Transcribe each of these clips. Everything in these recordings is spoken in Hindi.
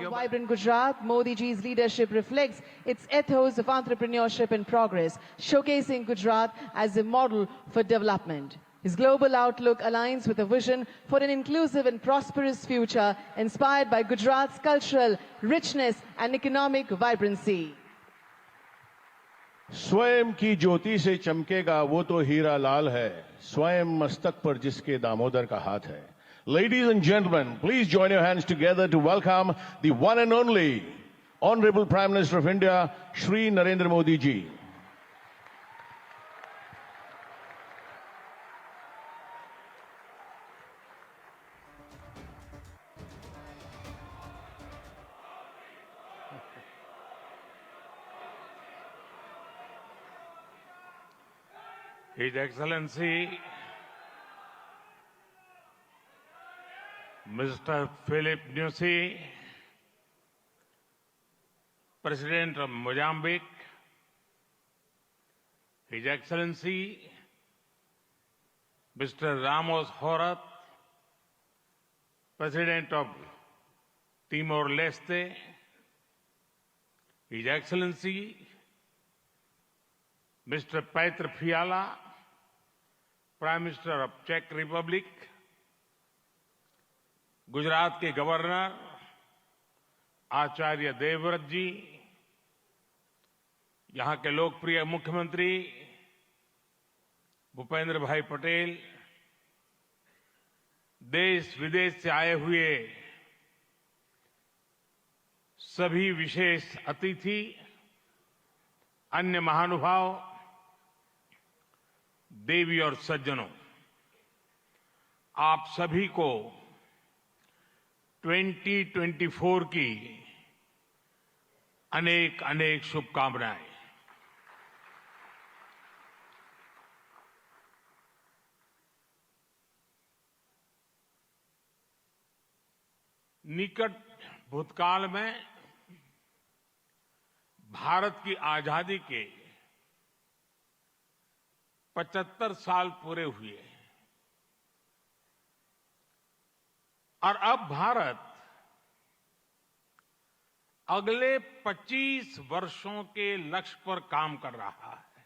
vibrant Gujarat, Modi ji's leadership reflects its ethos of entrepreneurship and progress, showcasing Gujarat as a model for development. His global outlook aligns with a vision for an inclusive and prosperous future inspired by Gujarat's cultural richness and economic vibrancy. स्वयं की ज्योति से चमकेगा वो तो हीरा लाल है, स्वयं मस्तक पर जिसके दामोदर का हाथ है. Ladies and gentlemen, please join your hands together to welcome the one and only Honorable Prime Minister of India, Shri Narendra Modi ji. His Excellency Mr. Philip Nyusi, President of Mozambique, His Excellency Mr. Ramos Horat, President of Timor-Leste, His Excellency Mr. Petr Fiala, Prime Minister of Czech Republic, Gujarat के गवर्नर आचार्य देवव्रत जी, यहां के लोकप्रिय मुख्यमंत्री भूपेंद्र भाई पटेल, देश विदेश से आए हुए सभी विशेष अतिथि, अन्य महानुभाव, देवी और सज्जनों, आप सभी को 2024 की अनेक अनेक शुभकामनाएं. निकट भूतकाल में भारत की आजादी के 75 साल पूरे हुए और अब भारत अगले 25 वर्षों के लक्ष्य पर काम कर रहा है.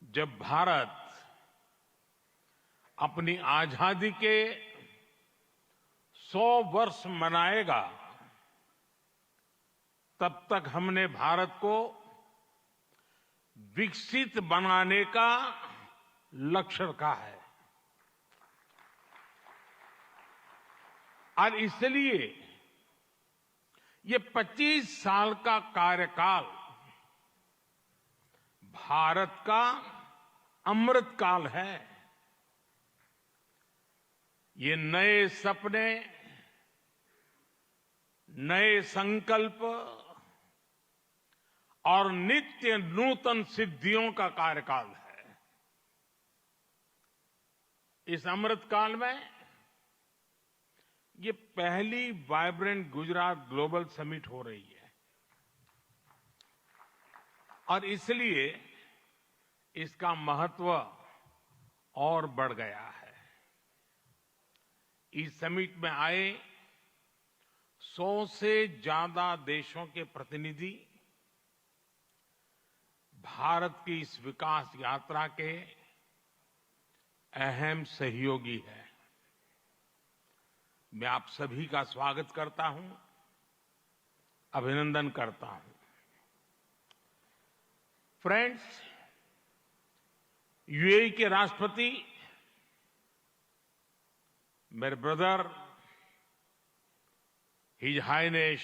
जब भारत अपनी आजादी के 100 वर्ष मनाएगा, तब तक हमने भारत को विकसित बनाने का लक्ष्य रखा है. और इसलिए ये 25 साल का कार्यकाल भारत का अमृतकाल है. ये नए सपने, नए संकल्प और नित्य नूतन सिद्धियों का कार्यकाल है. इस अमृतकाल में ये पहली वाइब्रेंट गुजरात ग्लोबल समिट हो रही है और इसलिए इसका महत्व और बढ़ गया है. इस समिट में आए 100 से ज्यादा देशों के प्रतिनिधि भारत की इस विकास यात्रा के अहम सहयोगी हैं. मैं आप सभी का स्वागत करता हूं, अभिनंदन करता हूं. फ्रेंड्स, यूएई के राष्ट्रपति मेरे brother his highness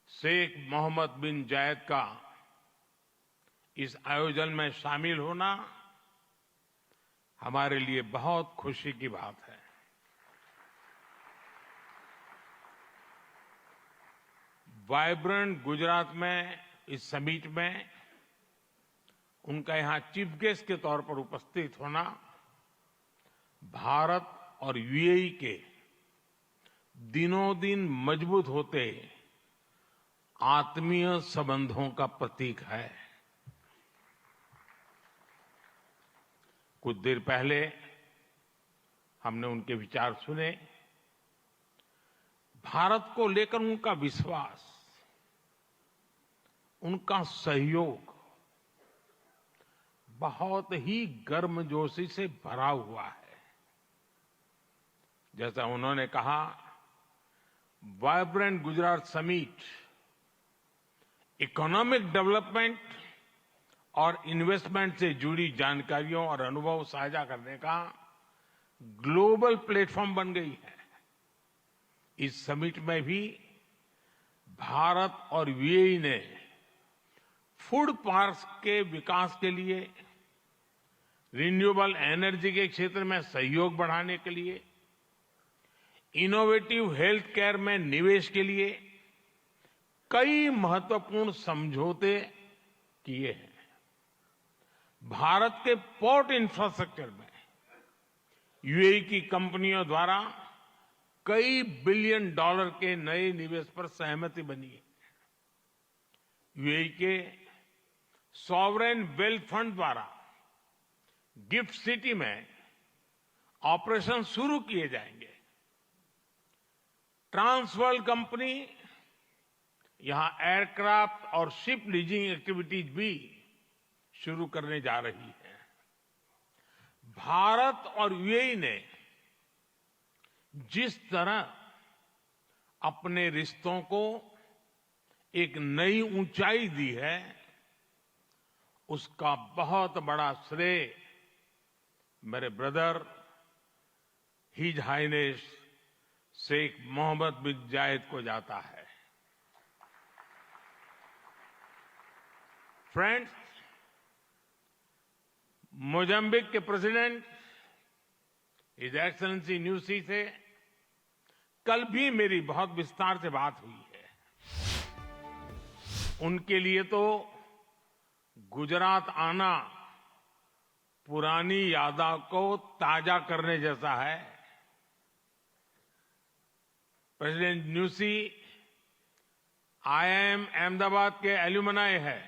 Sheikh Mohammed bin Zayed का इस आयोजन में शामिल होना हमारे लिए बहुत खुशी की बात है. वाइब्रेंट गुजरात में इस समिट में उनका यहां चीफ गेस्ट के तौर पर उपस्थित होना भारत और यूएई के दिनों दिन मजबूत होते आत्मीय संबंधों का प्रतीक है. कुछ देर पहले हमने उनके विचार सुने. भारत को लेकर उनका विश्वास, उनका सहयोग बहुत ही गर्मजोशी से भरा हुआ है। जैसा उन्होंने कहा, vibrant Gujarat summit economic development और इन्वेस्टमेंट से जुड़ी जानकारियों और अनुभव साझा करने का ग्लोबल प्लेटफॉर्म बन गई है। इस समिट में भी भारत और यूएई ने फूड पार्क्स के विकास के लिए, रिन्यूएबल एनर्जी के क्षेत्र में सहयोग बढ़ाने के लिए, इनोवेटिव हेल्थ केयर में निवेश के लिए कई महत्वपूर्ण समझौते किए हैं। भारत के पोर्ट इंफ्रास्ट्रक्चर में यूएई की कंपनियों द्वारा कई बिलियन डॉलर के नए निवेश पर सहमति बनी है। यूएई के सॉवरेन वेल्थ फंड द्वारा गिफ्ट सिटी में ऑपरेशन शुरू किए जाएंगे। ट्रांसवर्ल्ड कंपनी यहां एयरक्राफ्ट और शिप लीजिंग एक्टिविटीज भी शुरू करने जा रही है। भारत और यूएई ने जिस तरह अपने रिश्तों को एक नई ऊंचाई दी है, उसका बहुत बड़ा श्रेय मेरे brother his highness Sheikh Mohammed bin Zayed को जाता है। फ्रेंड्स, मोजाम्बिक के प्रेसिडेंट हिज एक्सेलेंसी न्यूसी से कल भी मेरी बहुत विस्तार से बात हुई है। उनके लिए तो गुजरात आना पुरानी यादों को ताजा करने जैसा है। प्रेसिडेंट न्यूसी आईआईएम अहमदाबाद के एल्यूमनाई है।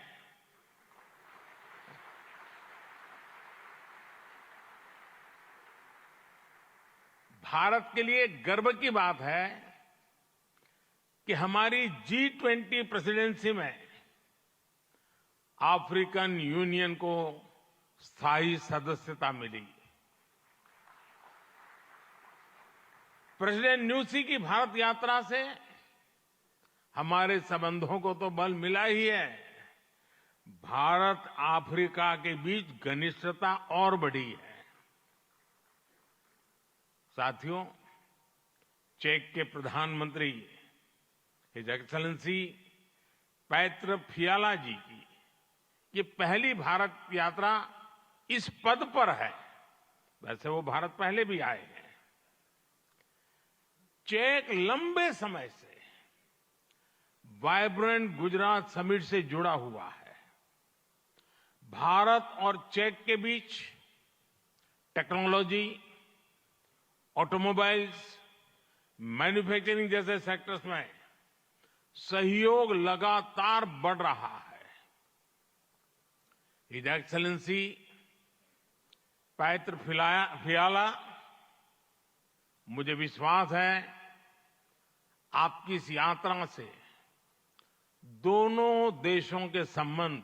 भारत के लिए गर्व की बात है कि हमारी G20 प्रेसिडेंसी में अफ्रीकन यूनियन को स्थायी सदस्यता मिली। प्रेसिडेंट न्यूसी की भारत यात्रा से हमारे संबंधों को तो बल मिला ही है, भारत अफ्रीका के बीच घनिष्ठता और बढ़ी है। साथियों, चेक के प्रधानमंत्री हिज एक्सेलेंसी पैत्र फियाला जी की ये पहली भारत यात्रा इस पद पर है। वैसे वो भारत पहले भी आए हैं। चेक लंबे समय से वाइब्रेंट गुजरात समिट से जुड़ा हुआ है। भारत और चेक के बीच टेक्नोलॉजी, ऑटोमोबाइल्स, मैन्युफैक्चरिंग जैसे सेक्टर्स में सहयोग लगातार बढ़ रहा है। हिज एक्सेलेंसी पैत्र फियाला, मुझे विश्वास है आपकी इस यात्रा से दोनों देशों के संबंध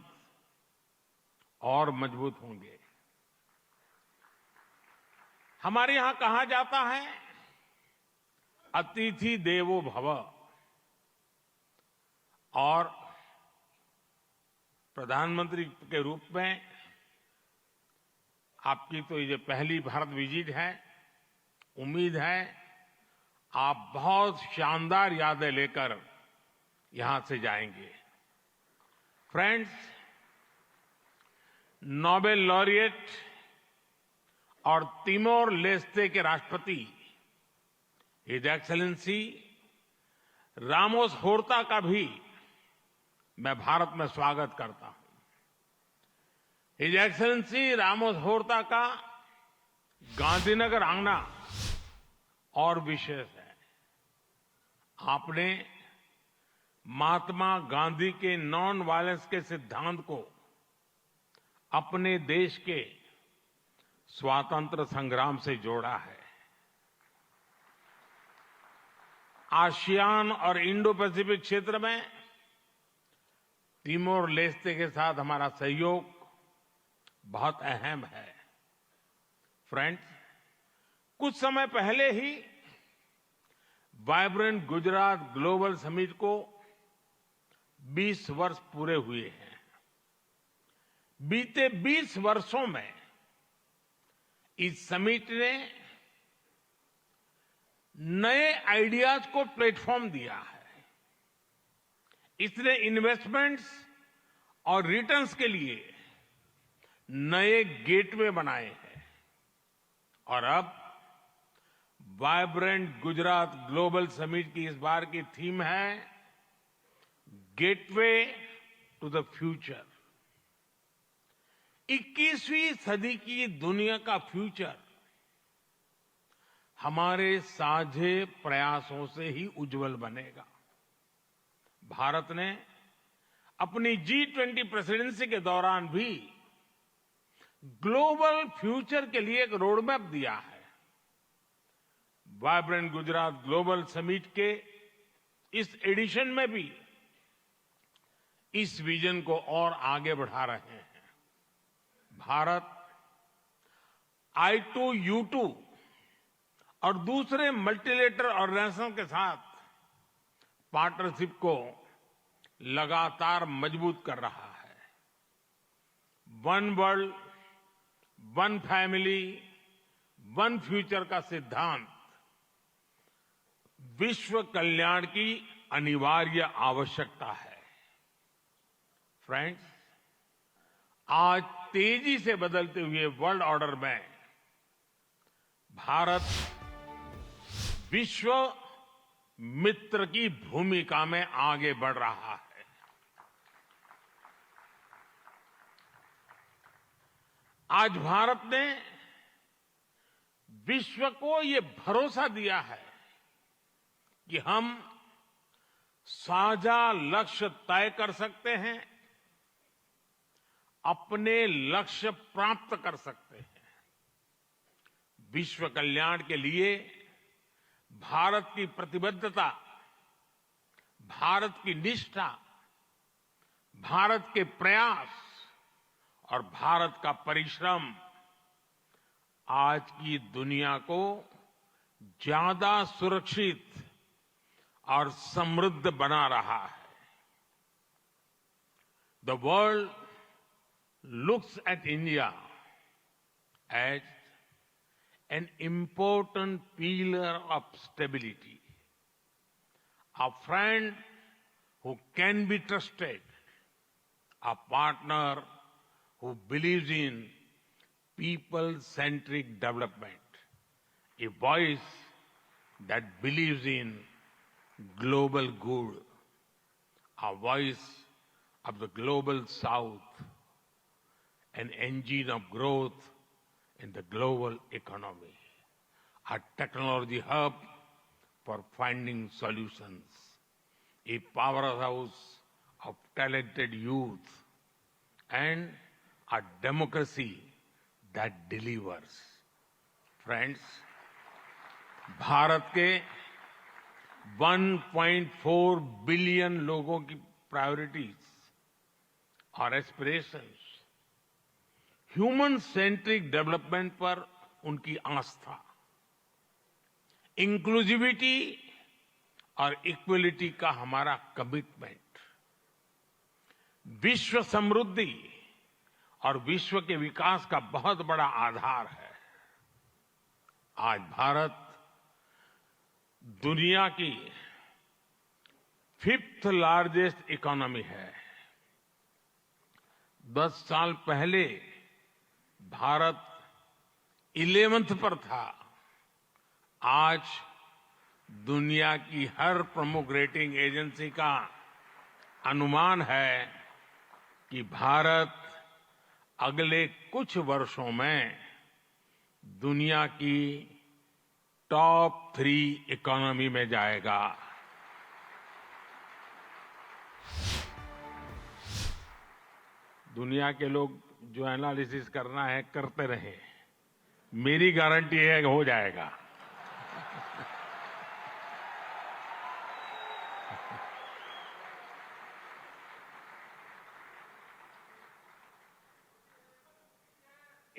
और मजबूत होंगे। हमारे यहां कहा जाता है, अतिथि देवो भव, और प्रधानमंत्री के रूप में आपकी तो ये पहली भारत विजिट है। उम्मीद है आप बहुत शानदार यादें लेकर यहां से जाएंगे। फ्रेंड्स, नोबेल लॉरिएट और तिमोर लेस्ते के राष्ट्रपति हिज एक्सेलेंसी रामोस होर्ता का भी मैं भारत में स्वागत करता हूं। हिज एक्सेलेंसी रामोस होर्ता का गांधीनगर आना और विशेष है। आपने महात्मा गांधी के नॉन वायलेंस के सिद्धांत को अपने देश के स्वातंत्र संग्राम से जोड़ा है। आसियान और इंडो पैसिफिक क्षेत्र में तिमोर लेस्ते के साथ हमारा सहयोग बहुत अहम है। फ्रेंड्स, कुछ समय पहले ही वाइब्रेंट गुजरात ग्लोबल समिट को 20 वर्ष पूरे हुए हैं। बीते 20 वर्षों में इस समिट ने नए आइडियाज को प्लेटफॉर्म दिया है। इसने इन्वेस्टमेंट्स और रिटर्न्स के लिए नए गेटवे बनाए हैं। और अब वाइब्रेंट गुजरात ग्लोबल समिट की इस बार की थीम है गेटवे टू द फ्यूचर। 21वीं सदी की दुनिया का फ्यूचर हमारे साझे प्रयासों से ही उज्जवल बनेगा। भारत ने अपनी G20 प्रेसिडेंसी के दौरान भी ग्लोबल फ्यूचर के लिए एक रोडमैप दिया है। वाइब्रेंट गुजरात ग्लोबल समिट के इस एडिशन में भी इस विजन को और आगे बढ़ा रहे हैं। भारत I2U2 और दूसरे मल्टीलेटरल ऑर्गेनाइजेशन के साथ पार्टनरशिप को लगातार मजबूत कर रहा है। One world, one family, one future का सिद्धांत विश्व कल्याण की अनिवार्य आवश्यकता है। फ्रेंड्स, आज तेजी से बदलते हुए वर्ल्ड ऑर्डर में भारत विश्व मित्र की भूमिका में आगे बढ़ रहा है। आज भारत ने विश्व को ये भरोसा दिया है कि हम साझा लक्ष्य तय कर सकते हैं, अपने लक्ष्य प्राप्त कर सकते हैं। विश्व कल्याण के लिए भारत की प्रतिबद्धता, भारत की निष्ठा, भारत के प्रयास और भारत का परिश्रम आज की दुनिया को ज्यादा सुरक्षित और समृद्ध बना रहा है। The world looks at India as an important pillar of stability, a friend who can be trusted, a partner who believes in people-centric development, a voice that believes in global good, a voice of the global south, an engine of growth in the global economy, a technology hub for finding solutions, a powerhouse of talented youth, and a democracy that delivers. Friends, Bharat के 1.4 बिलियन लोगों की प्रायोरिटीज और एस्पिरेशंस, ह्यूमन सेंट्रिक डेवलपमेंट पर उनकी आस्था, इंक्लूसिविटी और इक्वलिटी का हमारा कमिटमेंट, विश्व समृद्धि और विश्व के विकास का बहुत बड़ा आधार है। आज भारत दुनिया की 5th लार्जेस्ट इकोनॉमी है। 10 साल पहले भारत 11th पर था। आज दुनिया की हर प्रमुख रेटिंग एजेंसी का अनुमान है कि भारत अगले कुछ वर्षों में दुनिया की टॉप 3 इकोनॉमी में जाएगा। दुनिया के लोग जो एनालिसिस करना है करते रहे, मेरी गारंटी है कि हो जाएगा।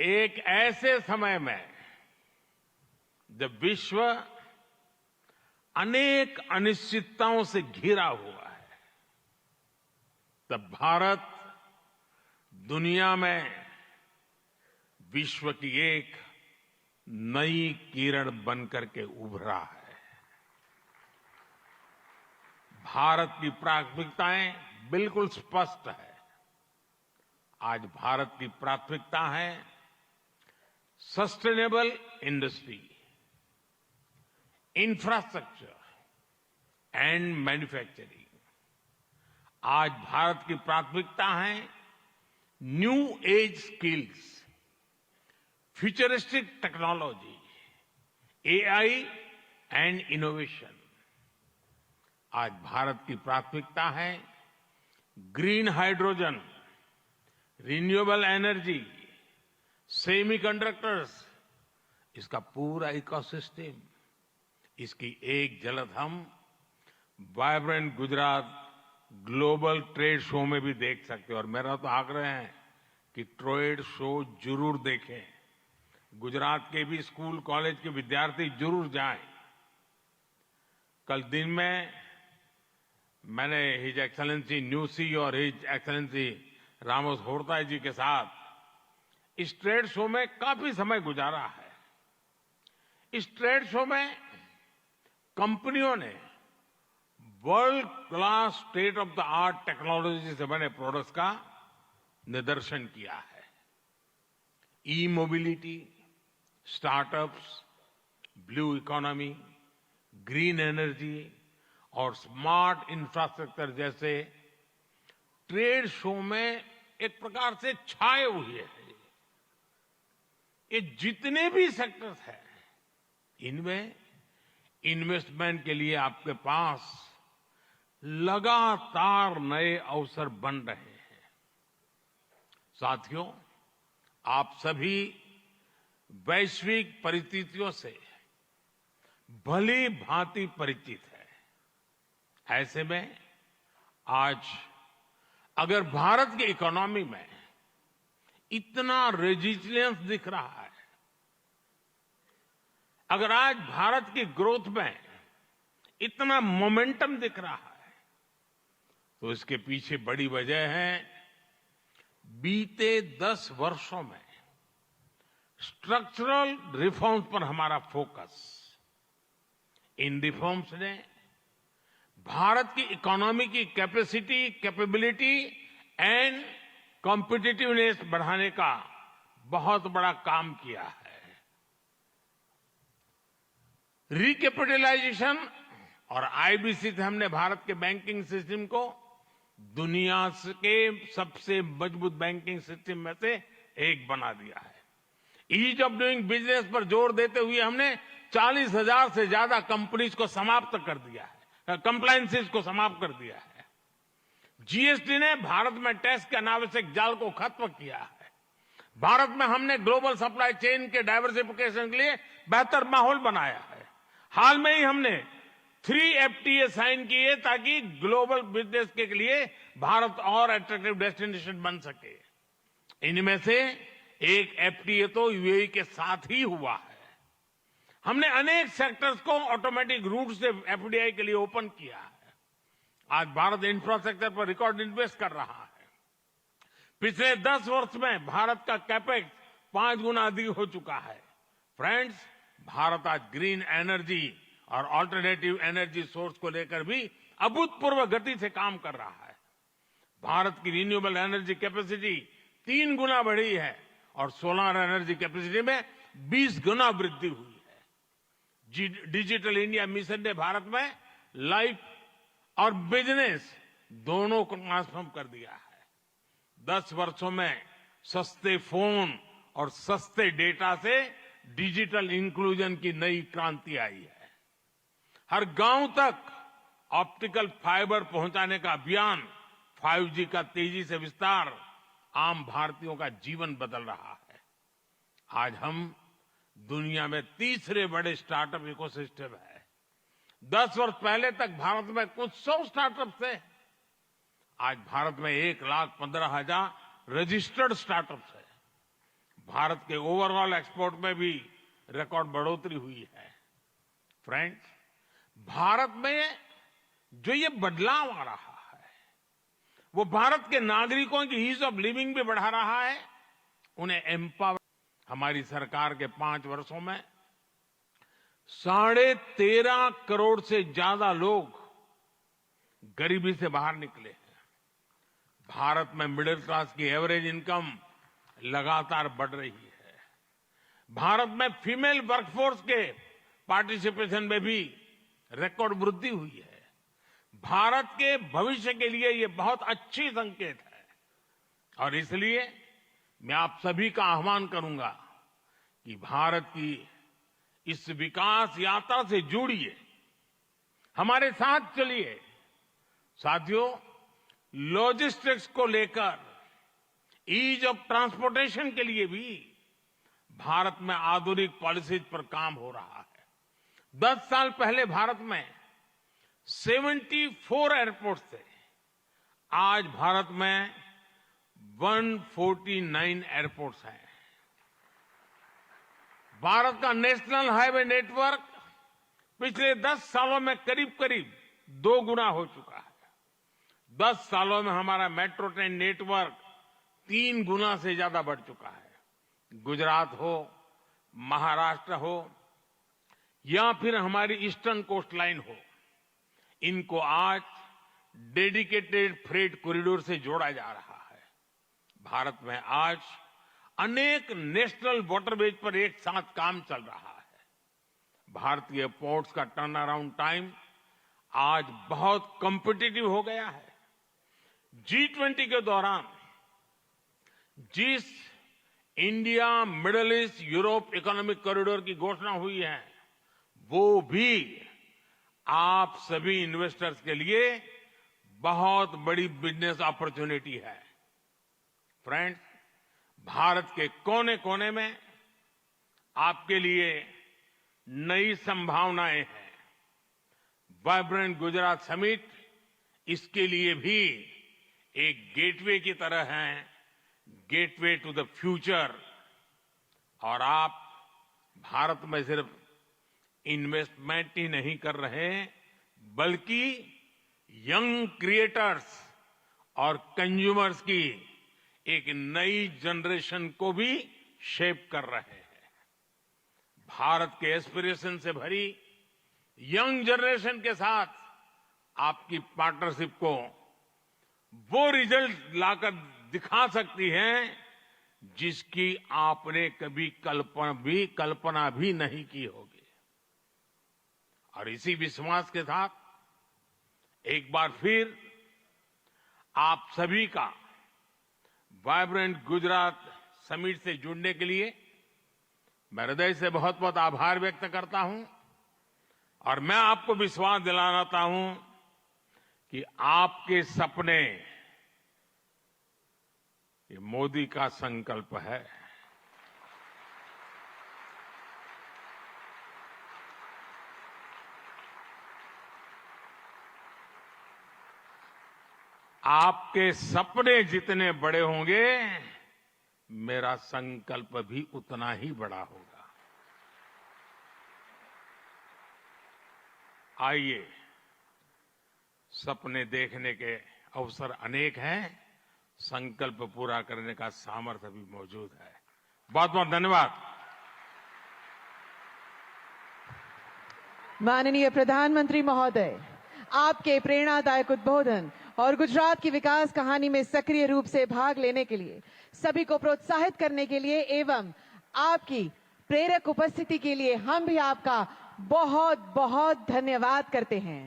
एक ऐसे समय में जब विश्व अनेक अनिश्चितताओं से घिरा हुआ है, तब भारत दुनिया में विश्व की एक नई किरण बनकर के उभरा है। भारत की प्राथमिकताएं बिल्कुल स्पष्ट है। आज भारत की प्राथमिकता है sustainable industry, infrastructure and manufacturing. आज भारत की प्राथमिकता है new age skills, futuristic technology, AI and innovation. आज भारत की प्राथमिकता है green hydrogen, renewable energy, semiconductors, इसका पूरा इकोसिस्टम। इसकी एक झलक हम vibrant Gujarat global trade show में भी देख सकते हैं। और मेरा तो आग्रह है कि ट्रेड शो जरूर देखें। गुजरात के भी स्कूल कॉलेज के विद्यार्थी जरूर जाएं। कल दिन में मैंने हिज एक्सेलेंसी न्यूसी और हिज एक्सेलेंसी रामोस होर्ताई जी के साथ इस ट्रेड शो में काफी समय गुजारा है। इस ट्रेड शो में कंपनियों ने world class state of the art technology से बने प्रोडक्ट्स का निदर्शन किया है। E mobility, startups, blue economy, green energy और स्मार्ट इंफ्रास्ट्रक्चर जैसे ट्रेड शो में एक प्रकार से छाए हुए हैं। ये जितने भी सेक्टर्स हैं, इनमें इन्वेस्टमेंट के लिए आपके पास लगातार नए अवसर बन रहे हैं। साथियों, आप सभी वैश्विक परिस्थितियों से भली भांति परिचित है। ऐसे में आज अगर भारत की इकोनॉमी में इतना रेजिलियंस दिख रहा है, अगर आज भारत की ग्रोथ में इतना मोमेंटम दिख रहा है, तो इसके पीछे बड़ी वजह है बीते 10 वर्षों में स्ट्रक्चरल रिफॉर्म्स पर हमारा फोकस। इन रिफॉर्म्स ने भारत की इकोनॉमी की कैपेसिटी, कैपेबिलिटी एंड कॉम्पिटिटिवनेस बढ़ाने का बहुत बड़ा काम किया है। रिकैपिटलाइजेशन और आईबीसी से हमने भारत के बैंकिंग सिस्टम को दुनिया के सबसे मजबूत बैंकिंग सिस्टम में से एक बना दिया है। ईज ऑफ डूइंग बिजनेस पर जोर देते हुए हमने 40,000 से ज्यादा कंपनीज को समाप्त कर दिया है, कंप्लायंसेस को समाप्त कर दिया है। जीएसटी ने भारत में टैक्स के अनावश्यक जाल को खत्म किया है। भारत में हमने ग्लोबल सप्लाई चेन के डाइवर्सिफिकेशन के लिए बेहतर माहौल बनाया है। हाल में ही हमने 3 FTA साइन किए ताकि ग्लोबल बिजनेस के लिए भारत और अट्रैक्टिव डेस्टिनेशन बन सके। इनमें से एक FTA तो यूएई के साथ ही हुआ है। हमने अनेक सेक्टर्स को ऑटोमेटिक रूट से FDI के लिए ओपन किया है। आज भारत इंफ्रास्ट्रक्चर पर रिकॉर्ड इन्वेस्ट कर रहा है। पिछले 10 वर्ष में भारत का कैपेक्स 5 गुना अधिक हो चुका है। फ्रेंड्स, भारत आज ग्रीन एनर्जी और अल्टरनेटिव एनर्जी सोर्स को लेकर भी अभूतपूर्व गति से काम कर रहा है। भारत की रिन्यूएबल एनर्जी कैपेसिटी 3 गुना बढ़ी है और सोलर एनर्जी कैपेसिटी में 20 गुना वृद्धि हुई है। डिजिटल इंडिया मिशन ने भारत में लाइफ और बिजनेस दोनों को ट्रांसफॉर्म कर दिया है। 10 वर्षों में सस्ते फोन और सस्ते डेटा से डिजिटल इंक्लूजन की नई क्रांति आई है। हर गांव तक ऑप्टिकल फाइबर पहुंचाने का अभियान, 5G का तेजी से विस्तार आम भारतीयों का जीवन बदल रहा है। आज हम दुनिया में तीसरे बड़े स्टार्टअप इकोसिस्टम है। 10 वर्ष पहले तक भारत में कुछ 100 स्टार्टअप थे। आज भारत में 1,15,000 रजिस्टर्ड स्टार्टअप्स है। भारत के ओवरऑल एक्सपोर्ट में भी रिकॉर्ड बढ़ोतरी हुई है। फ्रेंड्स, भारत में जो ये बदलाव आ रहा है वो भारत के नागरिकों की ईज ऑफ लिविंग भी बढ़ा रहा है, उन्हें एम्पावर। हमारी सरकार के 5 वर्षों में 13.5 करोड़ से ज्यादा लोग गरीबी से बाहर निकले हैं। भारत में मिडिल क्लास की एवरेज इनकम लगातार बढ़ रही है। भारत में फीमेल वर्कफोर्स के पार्टिसिपेशन में भी रिकॉर्ड वृद्धि हुई है। भारत के भविष्य के लिए ये बहुत अच्छी संकेत है और इसलिए मैं आप सभी का आह्वान करूंगा कि भारत की इस विकास यात्रा से जुड़िए, हमारे साथ चलिए। साथियों, लॉजिस्टिक्स को लेकर ईज ऑफ ट्रांसपोर्टेशन के लिए भी भारत में आधुनिक पॉलिसीज पर काम हो रहा है। 10 साल पहले भारत में 74 एयरपोर्ट थे, आज भारत में 149 एयरपोर्ट्स हैं। भारत का नेशनल हाईवे नेटवर्क पिछले 10 सालों में करीब करीब 2 गुना हो चुका है। 10 सालों में हमारा मेट्रो ट्रेन नेटवर्क 3 गुना से ज्यादा बढ़ चुका है। गुजरात हो, महाराष्ट्र हो या फिर हमारी ईस्टर्न कोस्ट लाइन हो, इनको आज डेडिकेटेड फ्रेट कॉरिडोर से जोड़ा जा रहा है। भारत में आज अनेक नेशनल वाटरवेज पर एक साथ काम चल रहा है। भारतीय पोर्ट्स का टर्न अराउंड टाइम आज बहुत कॉम्पिटिटिव हो गया है। G20 के दौरान जिस India middle east Europe economic corridor की घोषणा हुई है वो भी आप सभी इन्वेस्टर्स के लिए बहुत बड़ी बिजनेस अपॉर्चुनिटी है। फ्रेंड्स, भारत के कोने कोने में आपके लिए नई संभावनाएं हैं। वाइब्रेंट गुजरात समिट इसके लिए भी एक गेटवे की तरह है, गेटवे टू द फ्यूचर। और आप भारत में सिर्फ इन्वेस्टमेंट ही नहीं कर रहे बल्कि यंग क्रिएटर्स और कंज्यूमर्स की एक नई जनरेशन को भी शेप कर रहे हैं। भारत के एस्पिरेशन से भरी यंग जनरेशन के साथ आपकी पार्टनरशिप को वो रिजल्ट लाकर दिखा सकती है जिसकी आपने कभी कल्पना भी नहीं की होगी। और इसी विश्वास के साथ एक बार फिर आप सभी का वाइब्रेंट गुजरात समिट से जुड़ने के लिए मैं हृदय से बहुत बहुत आभार व्यक्त करता हूं और मैं आपको विश्वास दिलाना चाहता हूं कि आपके सपने ये मोदी का संकल्प है। आपके सपने जितने बड़े होंगे मेरा संकल्प भी उतना ही बड़ा होगा। आइए, सपने देखने के अवसर अनेक हैं, संकल्प पूरा करने का सामर्थ्य भी मौजूद है। बहुत बहुत धन्यवाद। माननीय प्रधानमंत्री महोदय, आपके प्रेरणादायक उद्बोधन और गुजरात की विकास कहानी में सक्रिय रूप से भाग लेने के लिए, सभी को प्रोत्साहित करने के लिए एवं आपकी प्रेरक उपस्थिति के लिए हम भी आपका बहुत बहुत धन्यवाद करते हैं।